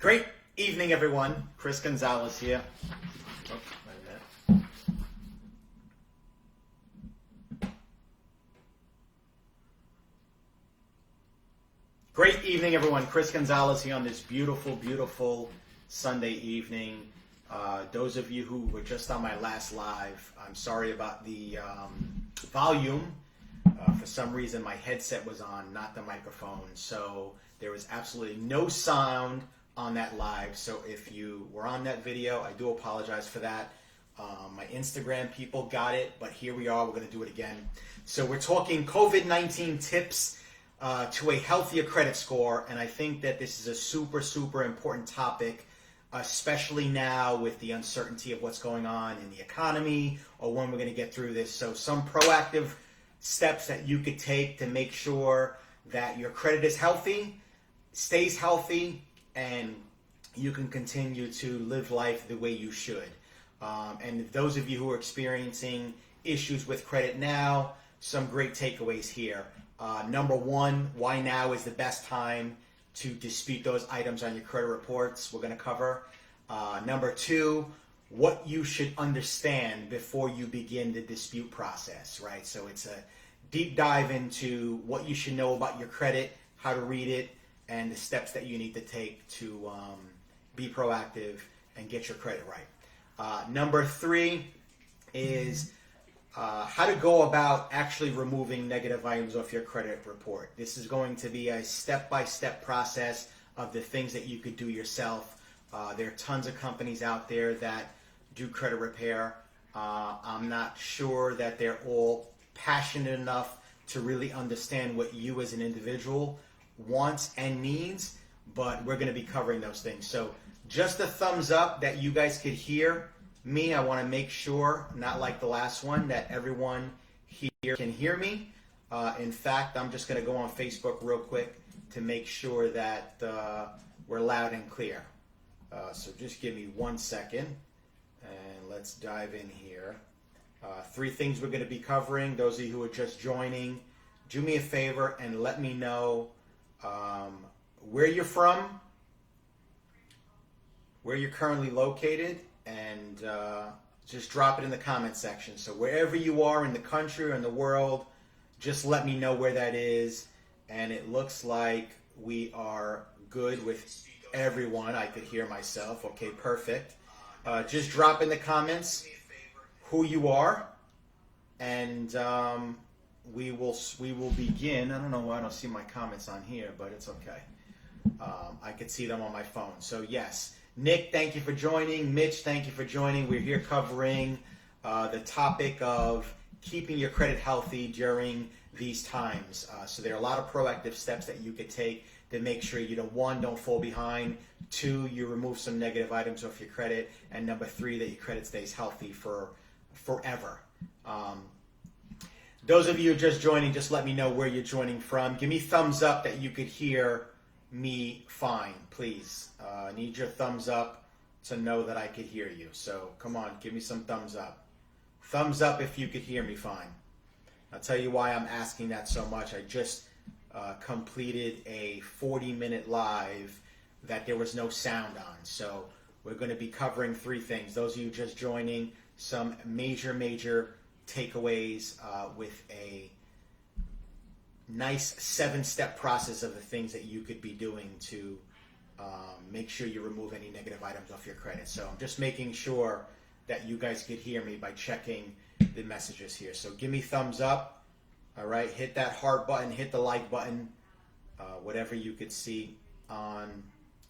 Great evening, everyone. Chris Gonzalez here. Oh, wait a minute. Great evening, everyone. Chris Gonzalez here on this beautiful, beautiful Sunday evening. Those of you who were just on my last live, I'm sorry about the volume. For some reason, my headset was on, not the microphone, so there was absolutely no sound on that live. So if you were on that video, I do apologize for that. My Instagram people got it, but here we are. We're going to do it again. So we're talking COVID-19 tips to a healthier credit score, and I think that this is a super, super important topic, especially now with the uncertainty of what's going on in the economy or when we're going to get through this. So some proactive steps that you could take to make sure that your credit is healthy, stays healthy, and you can continue to live life the way you should. And those of you who are experiencing issues with credit now, some great takeaways here. Number one, why now is the best time to dispute those items on your credit reports, we're going to cover. Number two, what you should understand before you begin the dispute process, right? So it's a deep dive into what you should know about your credit, how to read it, and the steps that you need to take to be proactive and get your credit right. Number three is how to go about actually removing negative items off your credit report. This is going to be a step-by-step process of the things that you could do yourself. There are tons of companies out there that do credit repair. I'm not sure that they're all passionate enough to really understand what you as an individual wants and needs, but we're going to be covering those things. So just a thumbs up that you guys could hear me. I want to make sure, not like the last one, that everyone here can hear me. In fact, I'm just going to go on Facebook real quick to make sure that we're loud and clear. So just give me 1 second and let's dive in here. Three things we're going to be covering. Those of you who are just joining, do me a favor and let me know where you're from, where you're currently located, and just drop it in the comment section. So wherever you are in the country or in the world, just let me know where that is. And it looks like we are good with everyone. I could hear myself. Okay, perfect. Just drop in the comments who you are, and we will begin. I don't know why I don't see my comments on here, but it's okay. I could see them on my phone. So yes, Nick, thank you for joining. Mitch, thank you for joining. We're here covering the topic of keeping your credit healthy during these times. So there are a lot of proactive steps that you could take to make sure you don't fall behind, two, you remove some negative items off your credit, and number three, that your credit stays healthy for forever. Those of you just joining, just let me know where you're joining from. Give me thumbs up that you could hear me fine, please. I need your thumbs up to know that I could hear you. So come on, give me some thumbs up. Thumbs up if you could hear me fine. I'll tell you why I'm asking that so much. I just completed a 40-minute live that there was no sound on. So we're going to be covering three things. Those of you just joining, some major takeaways with a nice 7-step process of the things that you could be doing to make sure you remove any negative items off your credit. So I'm just making sure that you guys could hear me by checking the messages here. So give me thumbs up. All right, hit that heart button, hit the like button, whatever you could see on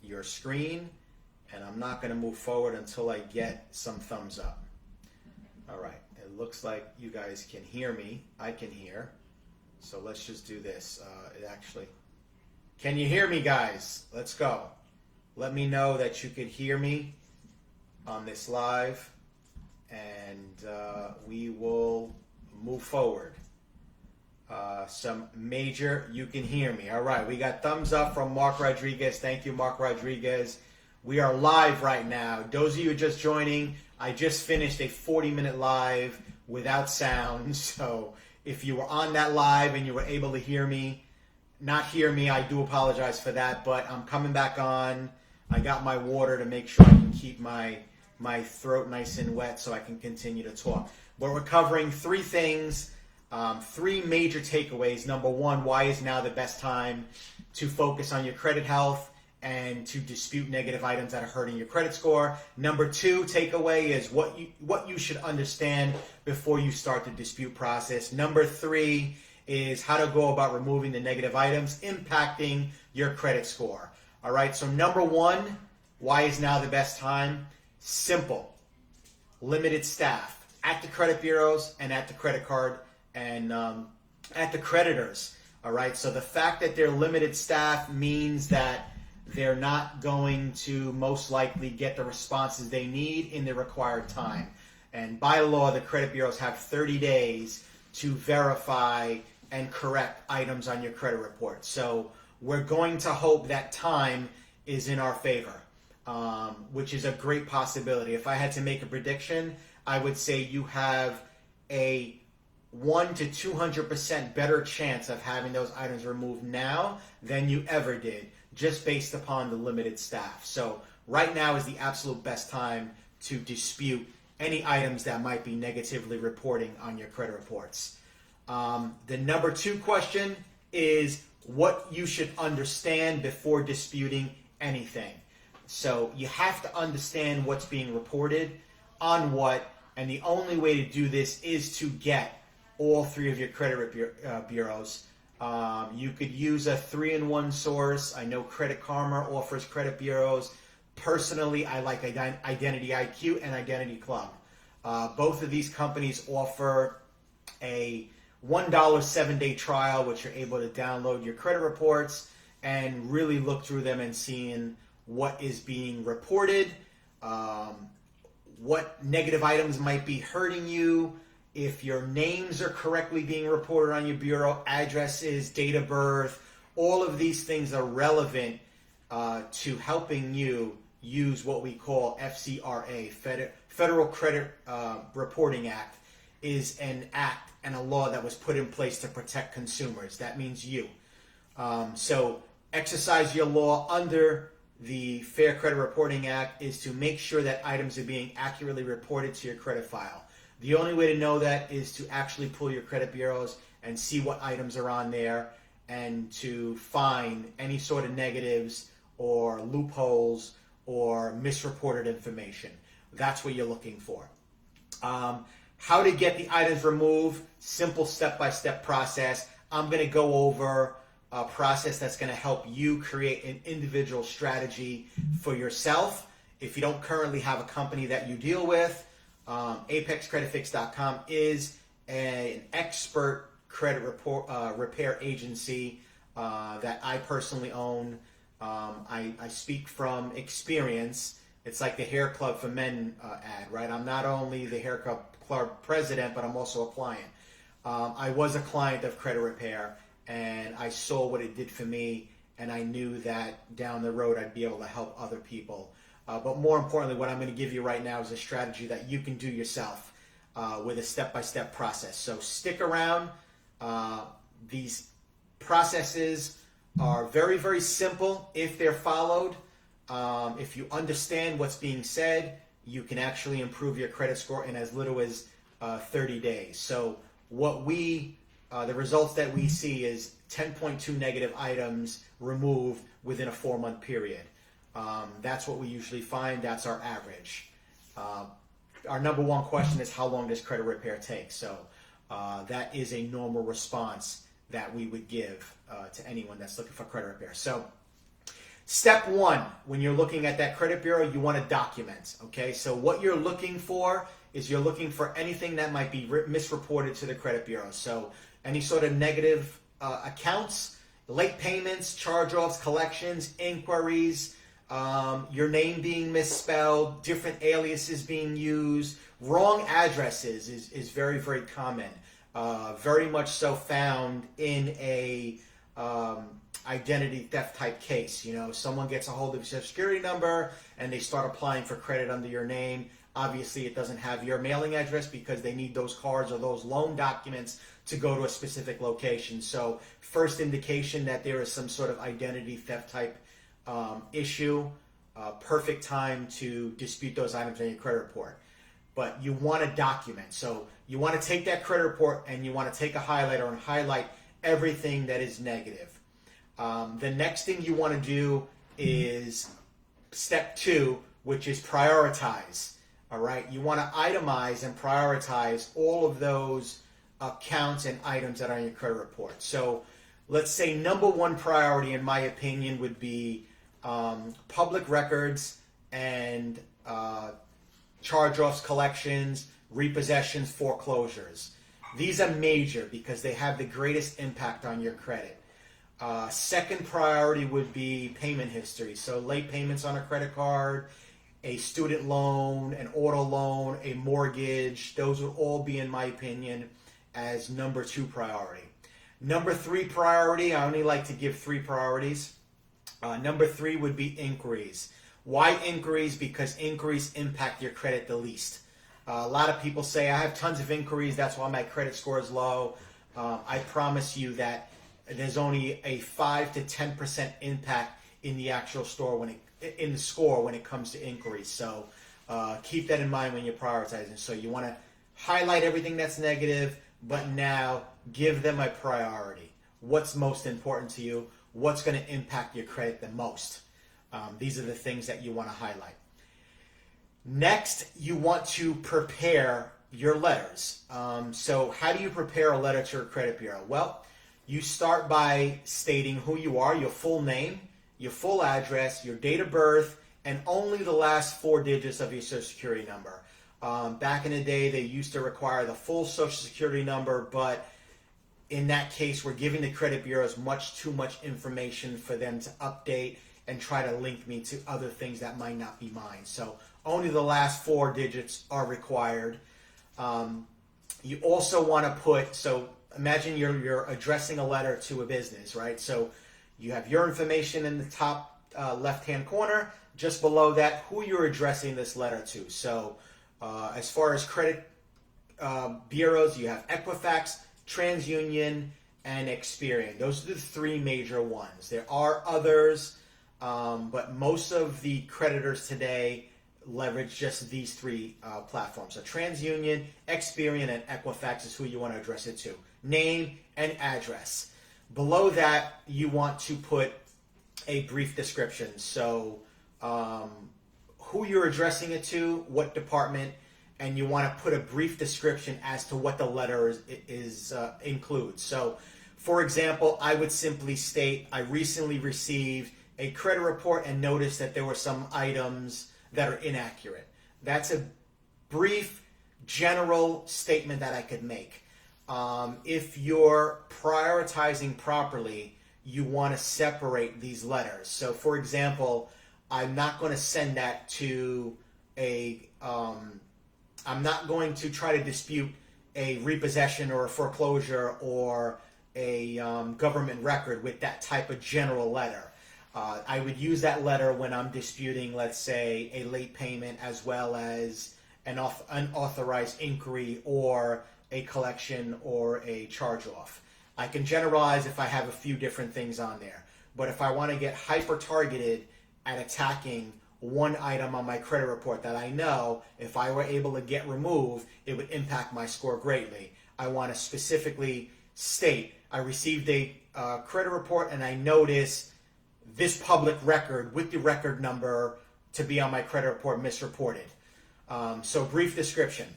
your screen. And I'm not going to move forward until I get some thumbs up. All right, it looks like you guys can hear me. I can hear. So let's just do this. Can you hear me, guys? Let's go. Let me know that you could hear me on this live, and we will move forward. Some major, you can hear me. All right, we got thumbs up from Mark Rodriguez. Thank you, Mark Rodriguez. We are live right now. Those of you just joining, I just finished a 40-minute live without sound. So if you were on that live and you were able to hear me, not hear me, I do apologize for that. But I'm coming back on I got my water to make sure I can keep my throat nice and wet so I can continue to talk. But we're covering three things, three major takeaways. Number one, why is now the best time to focus on your credit health and to dispute negative items that are hurting your credit score. Number two takeaway is what you should understand before you start the dispute process. Number three is how to go about removing the negative items impacting your credit score. All right, so number one, why is now the best time? Simple. Limited staff at the credit bureaus and at the credit card and at the creditors. All right, so the fact that they're limited staff means that they're not going to most likely get the responses they need in the required time. And by law, the credit bureaus have 30 days to verify and correct items on your credit report. So we're going to hope that time is in our favor, which is a great possibility. If I had to make a prediction, I would say you have a 1 to 200% better chance of having those items removed now than you ever did, just based upon the limited staff. So right now is the absolute best time to dispute any items that might be negatively reporting on your credit reports. The number two question is what you should understand before disputing anything. So you have to understand what's being reported, on what, and the only way to do this is to get all three of your credit bureaus. You could use a 3-in-1 source. I know Credit Karma offers credit bureaus. Personally, I like Identity IQ and Identity Club. Both of these companies offer a $1 7-day trial, which you're able to download your credit reports and really look through them and seeing what is being reported, what negative items might be hurting you, if your names are correctly being reported on your bureau, addresses, date of birth. All of these things are relevant to helping you use what we call FCRA, Federal Credit Reporting Act, is an act and a law that was put in place to protect consumers. That means you. So exercise your law under the Fair Credit Reporting Act is to make sure that items are being accurately reported to your credit file. The only way to know that is to actually pull your credit bureaus and see what items are on there and to find any sort of negatives or loopholes or misreported information. That's what you're looking for. How to get the items removed, simple step-by-step process. I'm going to go over a process that's going to help you create an individual strategy for yourself. If you don't currently have a company that you deal with, ApexCreditFix.com is an expert credit repair agency that I personally own. I speak from experience. It's like the Hair Club for Men ad, right? I'm not only the Hair Club president, but I'm also a client. I was a client of Credit Repair, and I saw what it did for me, and I knew that down the road I'd be able to help other people. But more importantly, what I'm going to give you right now is a strategy that you can do yourself with a step-by-step process. So stick around. These processes are very, very simple if they're followed. If you understand what's being said, you can actually improve your credit score in as little as 30 days. So what the results that we see is 10.2 negative items removed within a 4-month period. That's what we usually find. That's our average. Our number one question is, how long does credit repair take? So that is a normal response that we would give to anyone that's looking for credit repair. So step one, when you're looking at that credit bureau, you want to document. Okay, so what you're looking for is you're looking for anything that might be misreported to the credit bureau. So any sort of negative accounts, late payments, charge-offs, collections, inquiries, your name being misspelled, different aliases being used, wrong addresses is very, very common. Very much so found in a identity theft type case. You know, someone gets a hold of your social security number and they start applying for credit under your name. Obviously, it doesn't have your mailing address because they need those cards or those loan documents to go to a specific location. So first indication that there is some sort of identity theft type issue perfect time to dispute those items on your credit report. But you want to document. So you want to take that credit report and you want to take a highlighter and highlight everything that is negative. The next thing you want to do is step 2, which is prioritize. All right, you want to itemize and prioritize all of those accounts and items that are on your credit report. So let's say number 1 priority, in my opinion, would be public records and charge-offs, collections, repossessions, foreclosures. These are major because they have the greatest impact on your credit. Second priority would be payment history. So late payments on a credit card, a student loan, an auto loan, a mortgage. Those would all be, in my opinion, as number 2 priority. Number 3 priority, I only like to give 3 priorities. Number 3 would be inquiries. Why inquiries? Because inquiries impact your credit the least. A lot of people say, I have tons of inquiries, that's why my credit score is low. I promise you that there's only a 5 to 10% impact in the actual score when it comes to inquiries. So keep that in mind when you're prioritizing. So you want to highlight everything that's negative, but now give them a priority. What's most important to you? What's going to impact your credit the most? These are the things that you want to highlight. Next, you want to prepare your letters. So how do you prepare a letter to a credit bureau? Well, you start by stating who you are, your full name, your full address, your date of birth, and only the last 4 digits of your Social Security number. Back in the day, they used to require the full Social Security number, but in that case, we're giving the credit bureaus much too much information for them to update and try to link me to other things that might not be mine. So only the last 4 digits are required. You also want to put, so imagine you're addressing a letter to a business, right? So you have your information in the top left-hand corner. Just below that, who you're addressing this letter to. So as far as credit bureaus, you have Equifax, TransUnion, and Experian. Those are the 3 major ones. There are others, but most of the creditors today leverage just these 3 platforms. So TransUnion, Experian, and Equifax is who you want to address it to. Name and address. Below that, you want to put a brief description. So who you're addressing it to, what department, and you want to put a brief description as to what the letter includes. So, for example, I would simply state, I recently received a credit report and noticed that there were some items that are inaccurate. That's a brief, general statement that I could make. If you're prioritizing properly, you want to separate these letters. So, for example, I'm not going to send that to I'm not going to try to dispute a repossession or a foreclosure or a government record with that type of general letter. I would use that letter when I'm disputing, let's say, a late payment as well as an unauthorized inquiry or a collection or a charge-off. I can generalize if I have a few different things on there. But if I want to get hyper-targeted at attacking one item on my credit report that I know if I were able to get removed, it would impact my score greatly, I want to specifically state, I received a credit report and I noticed this public record with the record number to be on my credit report misreported. So brief description.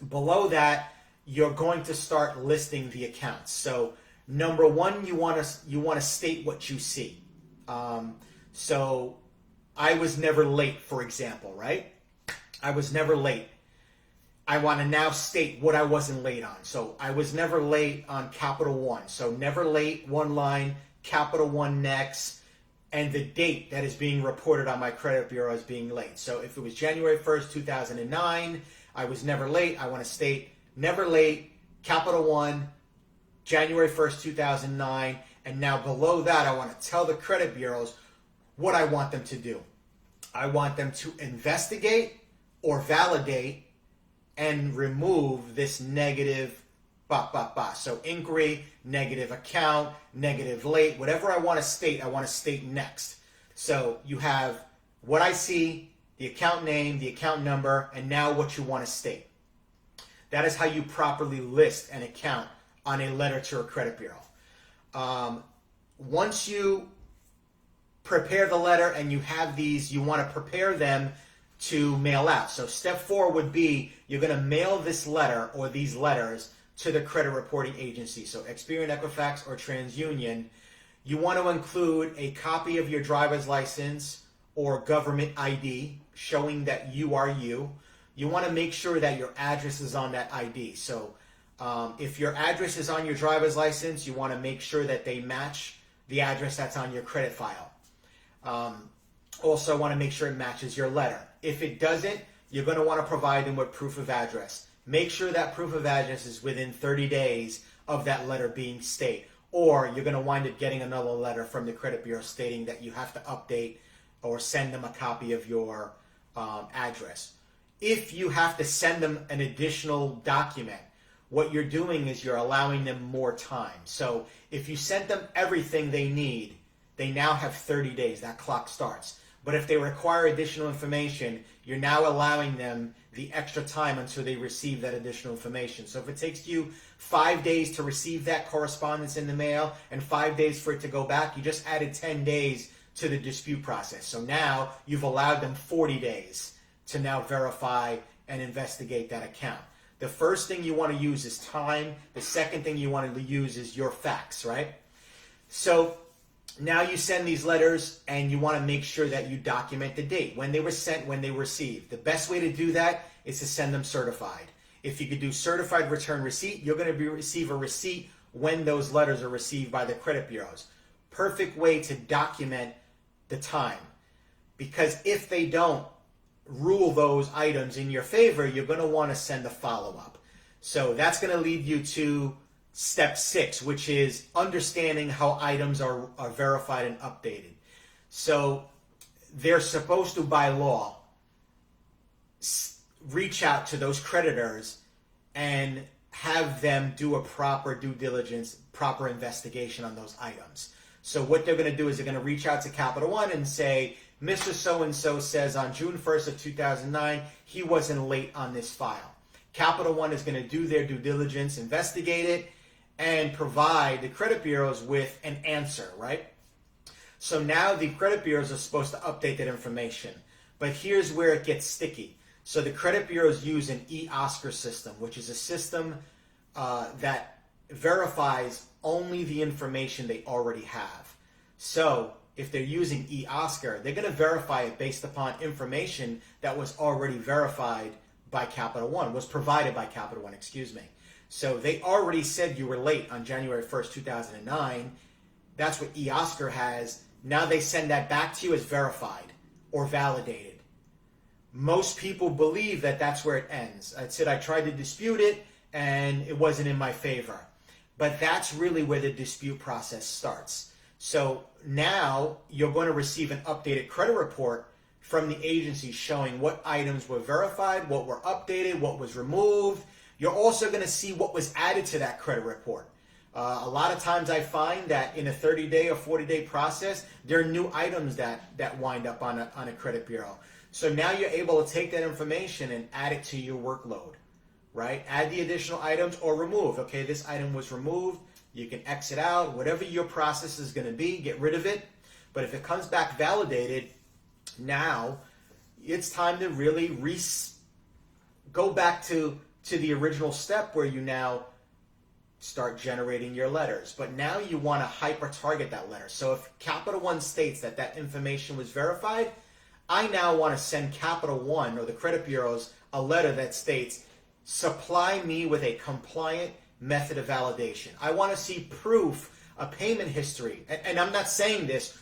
Below that, you're going to start listing the accounts. So number 1, you want to state what you see. So I was never late, for example, right? I was never late. I want to now state what I wasn't late on. So I was never late on Capital One. So never late, one line, Capital One next, and the date that is being reported on my credit bureau as being late. So if it was January 1st, 2009, I was never late. I want to state never late, Capital One, January 1st, 2009. And now below that, I want to tell the credit bureaus what I want them to do. I want them to investigate or validate and remove this negative So inquiry, negative account, negative late, whatever I want to state next. So you have what I see, the account name, the account number, and now what you want to state. That is how you properly list an account on a letter to a credit bureau. Once you prepare the letter and you have these, you want to prepare them to mail out. So step 4 would be you're going to mail this letter or these letters to the credit reporting agency. So Experian, Equifax, or TransUnion. You want to include a copy of your driver's license or government ID showing that you are you. You want to make sure that your address is on that ID. So if your address is on your driver's license, you want to make sure that they match the address that's on your credit file. Also want to make sure it matches your letter. If it doesn't, you're going to want to provide them with proof of address. Make sure that proof of address is within 30 days of that letter being state, or you're going to wind up getting another letter from the credit bureau stating that you have to update or send them a copy of your address. If you have to send them an additional document, what you're doing is you're allowing them more time. So if you sent them everything they need, they now have 30 days. That clock starts. But if they require additional information, you're now allowing them the extra time until they receive that additional information. So if it takes you 5 days to receive that correspondence in the mail and 5 days for it to go back, you just added 10 days to the dispute process. So now you've allowed them 40 days to now verify and investigate that account. The first thing you want to use is time. The second thing you want to use is your facts, right? So now you send these letters and you want to make sure that you document the date, when they were sent, when they were received. The best way to do that is to send them certified. If you could do certified return receipt, you're going to receive a receipt when those letters are received by the credit bureaus. Perfect way to document the time. Because if they don't rule those items in your favor, you're going to want to send a follow-up. So that's going to lead you to step 6, which is understanding how items are verified and updated. So they're supposed to, by law, reach out to those creditors and have them do a proper due diligence, proper investigation on those items. So what they're going to do is they're going to reach out to Capital One and say, Mr. So-and-so says on June 1st of 2009, he wasn't late on this file. Capital One is going to do their due diligence, investigate it, and provide the credit bureaus with an answer, right? So now the credit bureaus are supposed to update that information. But here's where it gets sticky. So the credit bureaus use an eOscar system, which is a system that verifies only the information they already have. So if they're using eOscar, they're going to verify it based upon information that was already verified by Capital One, was provided by Capital One, excuse me. So they already said you were late on January 1st, 2009. That's what eOscar has. Now they send that back to you as verified or validated. Most people believe that that's where it ends. I said I tried to dispute it and it wasn't in my favor. But that's really where the dispute process starts. So now you're going to receive an updated credit report from the agency showing what items were verified, what were updated, what was removed. You're also going to see what was added to that credit report. A lot of times I find that in a 30-day or 40-day process, there are new items that wind up on a credit bureau. So now you're able to take that information and add it to your workload, right? Add the additional items or remove. Okay, this item was removed. You can exit out. Whatever your process is going to be, get rid of it. But if it comes back validated, now it's time to really go back to the original step where you now start generating your letters. But now you want to hyper-target that letter. So if Capital One states that that information was verified, I now want to send Capital One or the credit bureaus a letter that states, supply me with a compliant method of validation. I want to see proof, a payment history. And I'm not saying this.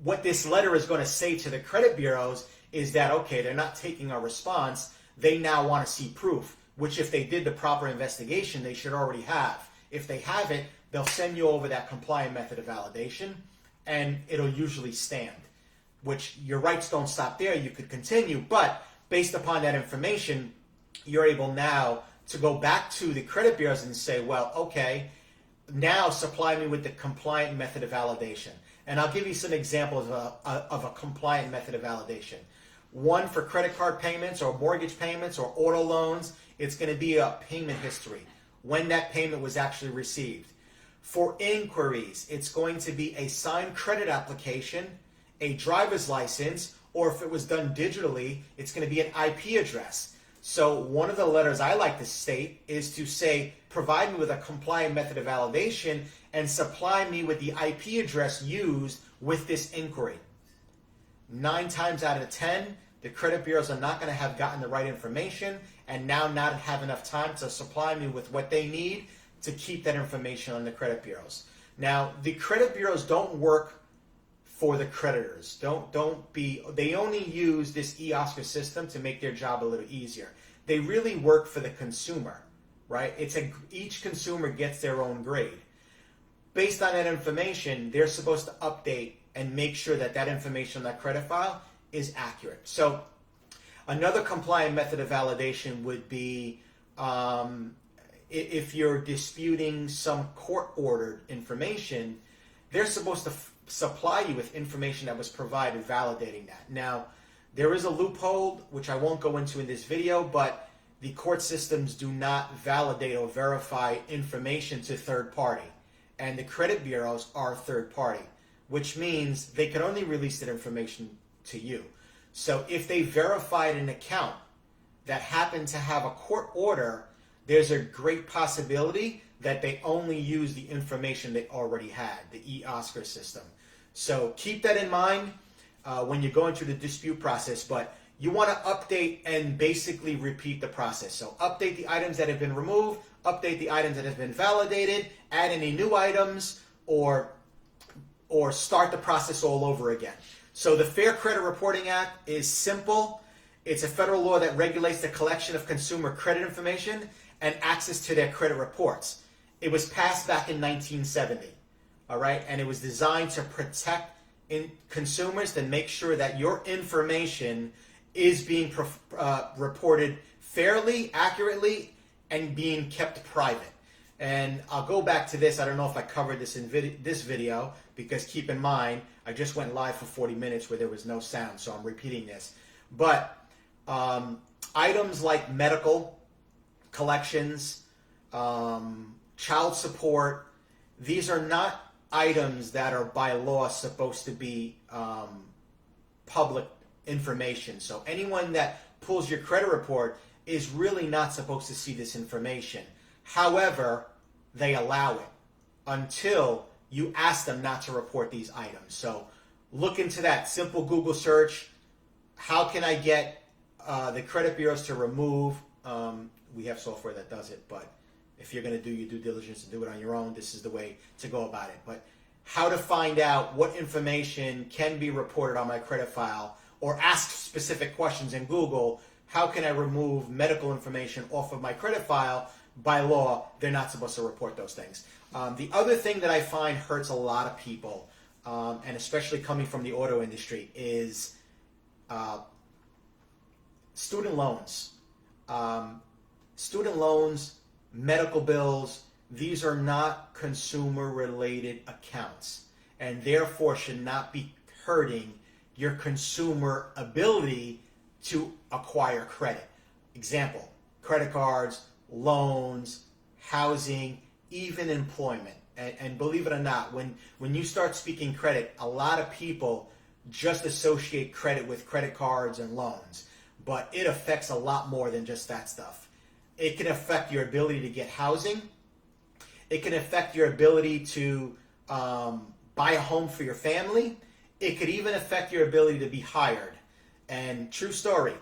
What this letter is going to say to the credit bureaus is that, okay, they're not taking our response. They now want to see proof, which if they did the proper investigation, they should already have. If they haven't, they'll send you over that compliant method of validation, and it'll usually stand, which your rights don't stop there. You could continue, but based upon that information, you're able now to go back to the credit bureaus and say, well, okay, now supply me with the compliant method of validation. And I'll give you some examples of a compliant method of validation. One, for credit card payments or mortgage payments or auto loans, it's going to be a payment history, when that payment was actually received. For inquiries, it's going to be a signed credit application, a driver's license, or if it was done digitally, it's going to be an IP address. So one of the letters I like to state is to say, provide me with a compliant method of validation and supply me with the IP address used with this inquiry. 9 times out of 10, the credit bureaus are not going to have gotten the right information and now not have enough time to supply me with what they need to keep that information on the credit bureaus. Now, the credit bureaus don't work for the creditors. They only use this eOscar system to make their job a little easier. They really work for the consumer, right? Each consumer gets their own grade. Based on that information, they're supposed to update and make sure that that information on that credit file is accurate. So another compliant method of validation would be if you're disputing some court-ordered information, they're supposed to supply you with information that was provided validating that. Now, there is a loophole, which I won't go into in this video, but the court systems do not validate or verify information to third party. And the credit bureaus are third party, which means they can only release that information to you. So if they verified an account that happened to have a court order, there's a great possibility that they only use the information they already had, the eOscar system. So keep that in mind when you're going through the dispute process, but you want to update and basically repeat the process. So update the items that have been removed, update the items that have been validated, add any new items, or start the process all over again. So the Fair Credit Reporting Act is simple. It's a federal law that regulates the collection of consumer credit information and access to their credit reports. It was passed back in 1970, all right? And it was designed to protect consumers, to make sure that your information is being reported fairly, accurately, and being kept private. And I'll go back to this. I don't know if I covered this in this video, because keep in mind, I just went live for 40 minutes where there was no sound, so I'm repeating this. But items like medical collections, child support, these are not items that are by law supposed to be public information. So anyone that pulls your credit report is really not supposed to see this information. However, they allow it until you ask them not to report these items. So look into that. Simple Google search. How can I get the credit bureaus to remove? We have software that does it, but if you're going to do your due diligence and do it on your own, this is the way to go about it. But how to find out what information can be reported on my credit file, or ask specific questions in Google. How can I remove medical information off of my credit file? By law, they're not supposed to report those things. The other thing that I find hurts a lot of people, and especially coming from the auto industry, is student loans. Student loans, medical bills, these are not consumer-related accounts, and therefore should not be hurting your consumer ability to acquire credit. Example, credit cards, loans, housing, even employment. And believe it or not, when you start speaking credit, a lot of people just associate credit with credit cards and loans. But it affects a lot more than just that stuff. It can affect your ability to get housing. It can affect your ability to buy a home for your family. It could even affect your ability to be hired. And true story,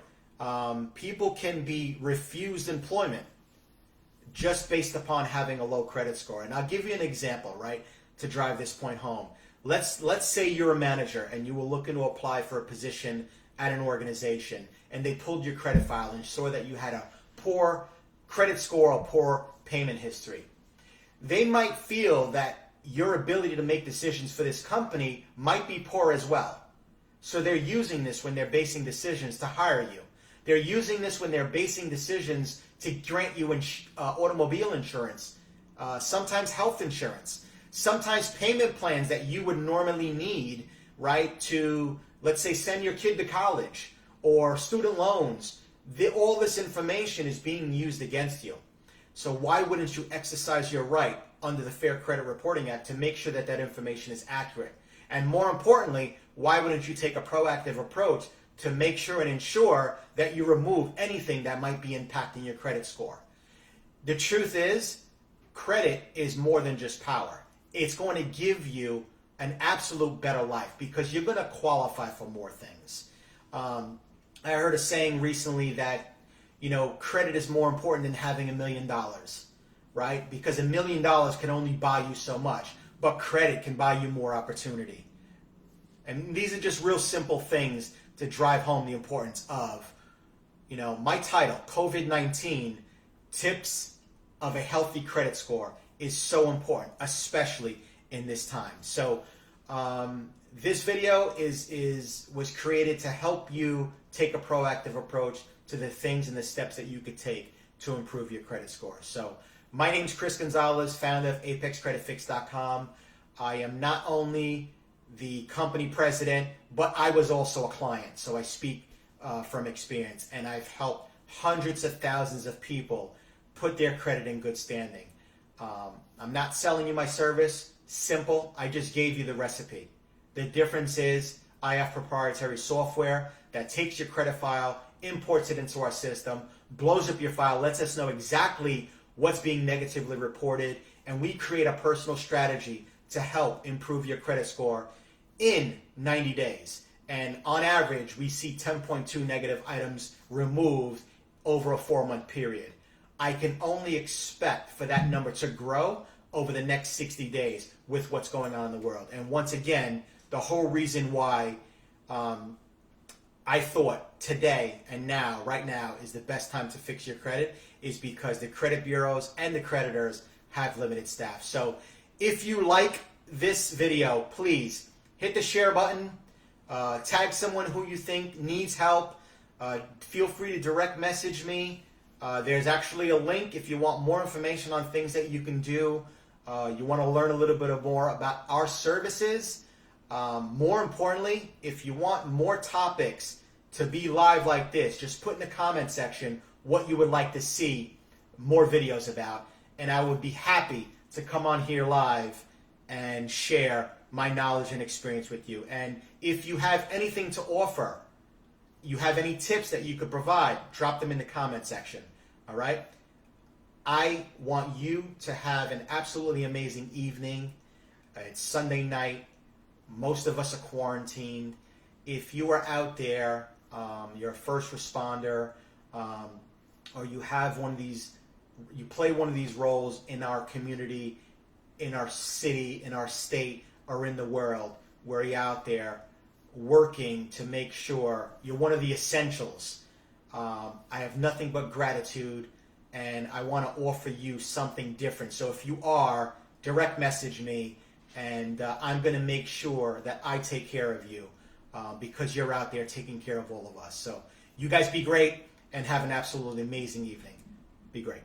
people can be refused employment just based upon having a low credit score. And I'll give you an example, right, to drive this point home. Let's say you're a manager and you were looking to apply for a position at an organization, and they pulled your credit file and saw that you had a poor credit score or poor payment history. They might feel that your ability to make decisions for this company might be poor as well. So they're using this when they're basing decisions to hire you. They're using this when they're basing decisions to grant you automobile insurance, sometimes health insurance. sometimes payment plans that you would normally need, right, to, let's say, send your kid to college or student loans. All this information is being used against you. So why wouldn't you exercise your right under the Fair Credit Reporting Act to make sure that that information is accurate? And more importantly, why wouldn't you take a proactive approach to make sure and ensure that you remove anything that might be impacting your credit score? The truth is, credit is more than just power. It's going to give you an absolute better life because you're going to qualify for more things. I heard a saying recently that, credit is more important than having $1 million, right? Because $1 million can only buy you so much, but credit can buy you more opportunity. And these are just real simple things to drive home the importance of, my title, COVID-19, Tips of a Healthy Credit Score, is so important, especially in this time. So this video was created to help you take a proactive approach to the things and the steps that you could take to improve your credit score. So my name's Chris Gonzalez, founder of ApexCreditFix.com. I am not only the company president, but I was also a client. So I speak from experience, and I've helped hundreds of thousands of people put their credit in good standing. I'm not selling you my service. Simple. I just gave you the recipe. The difference is I have proprietary software that takes your credit file, imports it into our system, blows up your file, lets us know exactly what's being negatively reported, and we create a personal strategy to help improve your credit score in 90 days. And on average, we see 10.2 negative items removed over a 4-month period. I can only expect for that number to grow over the next 60 days with what's going on in the world. And once again, the whole reason why I thought today and now, right now, is the best time to fix your credit is because the credit bureaus and the creditors have limited staff. So if you like this video, please hit the share button, tag someone who you think needs help. Feel free to direct message me. There's actually a link if you want more information on things that you can do. You want to learn a little bit more about our services. More importantly, if you want more topics to be live like this, just put in the comment section what you would like to see more videos about, and I would be happy to come on here live and share my knowledge and experience with you. And if you have anything to offer, you have any tips that you could provide, drop them in the comment section. All right? I want you to have an absolutely amazing evening. It's Sunday night. Most of us are quarantined. If you are out there, you're a first responder, or you have one of these, you play one of these roles in our community, in our city, in our state, or in the world, where you're out there working to make sure you're one of the essentials. I have nothing but gratitude, and I want to offer you something different. So if you are, direct message me, and I'm going to make sure that I take care of you because you're out there taking care of all of us. So you guys be great and have an absolutely amazing evening. Be great.